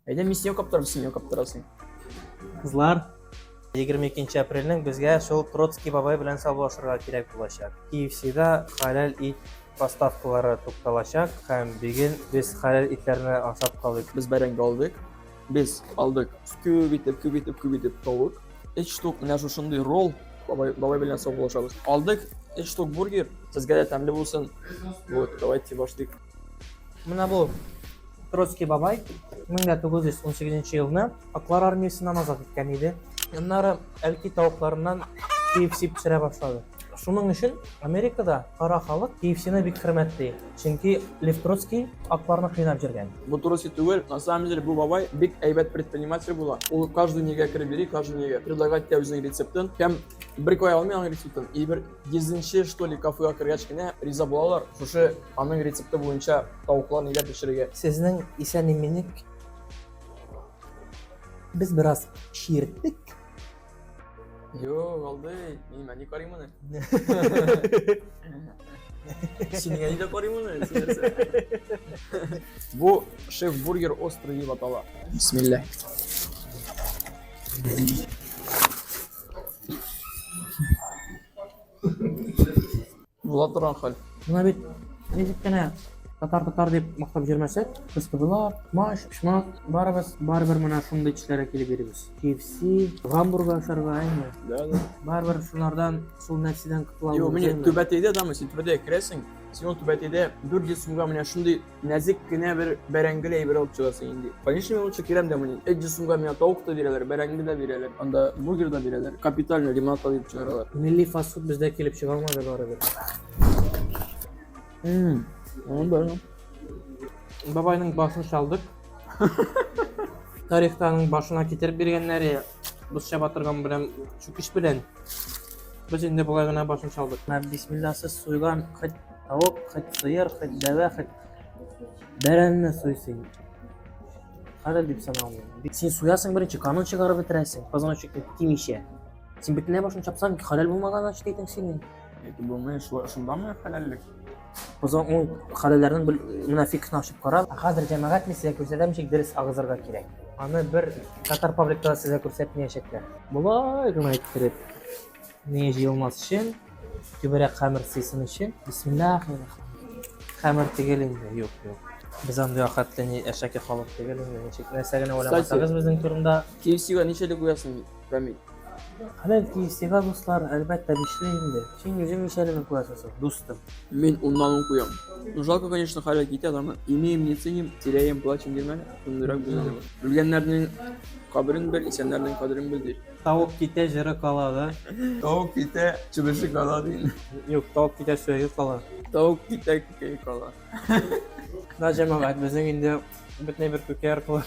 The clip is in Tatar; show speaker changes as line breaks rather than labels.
Әйдә, мен сен каптырам, сен каптырасың.
Кызлар, 22 апрельнең безгә шул Троцкий бабай белән саубуллашырга кирәк булачак. KFC-да хәләл ит поставкалары тукталачак һәм бүген без хәләл итләрне ашап калдык.
Biz бәрәңге алдык. Biz aldık. Küp tavuk. 3 штук менә шушындый ролл. Бабай белән саубуллашабыз. Алдык 3 штук бургер. Сезгә дә тәмле булсын. Вот, давайте башлыйк.
Менә бу Троцкий бабай 1918 елны Аклар армиясеннән азат иткән иде. Аннары әлки тавыкларыннан KFC пешерә башлады. Шуның өчен Америкада кара халык KFC-не бик хөрмәтле. Чөнки Лев Троцкий акларны кыйнап җиргән.
Бу турысы түгел. На самом деле бу бабай бик әйбәт предприниматель була. Ул каждый нигә кереп йөри, каждый нигә предлагать тә үзенең рецептын. Һәм бер кая алмый аның рецептын. И бер 100-нче что ли кафега кергәч кенә риза булалар. Шушы аның рецепты буенча тавыкларны нигә пешерергә.
Сезнең исән-иминлек без бераз ширттек.
Yok aldı. Мен не карыйм аны. Синең әйдә карыйм аны. Бу шеф-бургер острый дип атала. Бисмилlah. Була торган хәл.
Менә бит ничек кенә татар дип мактап җөрмәсәк, кыстыбылар, маш, пишмак, барыбер менә шундый эшләргә килеп йөрибез. KFC, гамбургер ашарга әйме.
Да.
Барыбер шулардан, шул нәрсәдән кытыла
Yo, менә түбәтәйдә дамы, син түбәтәгә керәсең. Син ул түбәтәйдә 400 сумга менә шундый нәзик кенә бер бәрәңгеле әйбер алып чыгасың инде. Конечно, мен лучше керәм дә менә 300 сумга менә тавык та бирәләр, бәрәңге дә бирәләр, анда бургер да бирәләр. Капитально лимонад та дип чыгаралар.
Милли фастфуд бездә килеп чыга алмады барыбер. Бабайның башын чалдык. Тарихтаның башына китереп биргәннәре бузча батырган белән чүкиш белән без инде булай гына башын чалдык. Бисмиллахсыз суйган хит тавык, хит сыер, хит дәвә, хит бәрәнне суйсың. Хәләл дип саналмый. Син суясың беренче канын чыгарып бетерәсең. Позвоночникны тимичә. Син бөтенләй башын чапсаң, хәләл булмаган ач дийтең син.
Булмый, шундамы хәләллек?
Ул хәләләрнең мунафикны ачып карап, хәзер җәмәгать мен сезгә күрсәтәмчек дөрес агызырга кирәк. Аны бер татар пабликада сезгә күрсәтмәячәкләр. Булай гына иттереп, ни җыелмас өчен, күбрәк хәмер сыйсын өчен, бисмиллаһир-рахманир. Хәмер тигел инде, юк. Без андый ахатлы ни әшәке халык тигел инде. Ничек нәрсә генә уйламасагыз безнең турында.
KFC-га ничәлек куясың, Рамил?
Хәләл KFC-га дуслар, әлбәттә бишле инде. Син үзең ничәлек куясың, дустым?
Мен уннан куям. Ну, жалко, конечно, хәләл китә, ama имеем, не ценим, теряем, плачем димәле. Шундыйрак булды. Белгәннәрнең каберен бел, исәннәрнең кадерен бел.
Тавык китә, җыры кала да.
Тавык китә, чыбышы кала ди.
Юк, тавык китә, сөйге кала.
Тавык китә, көкәй кала.
Да җәмәгать безнең инде бөтенләй бер күкәр кылыр.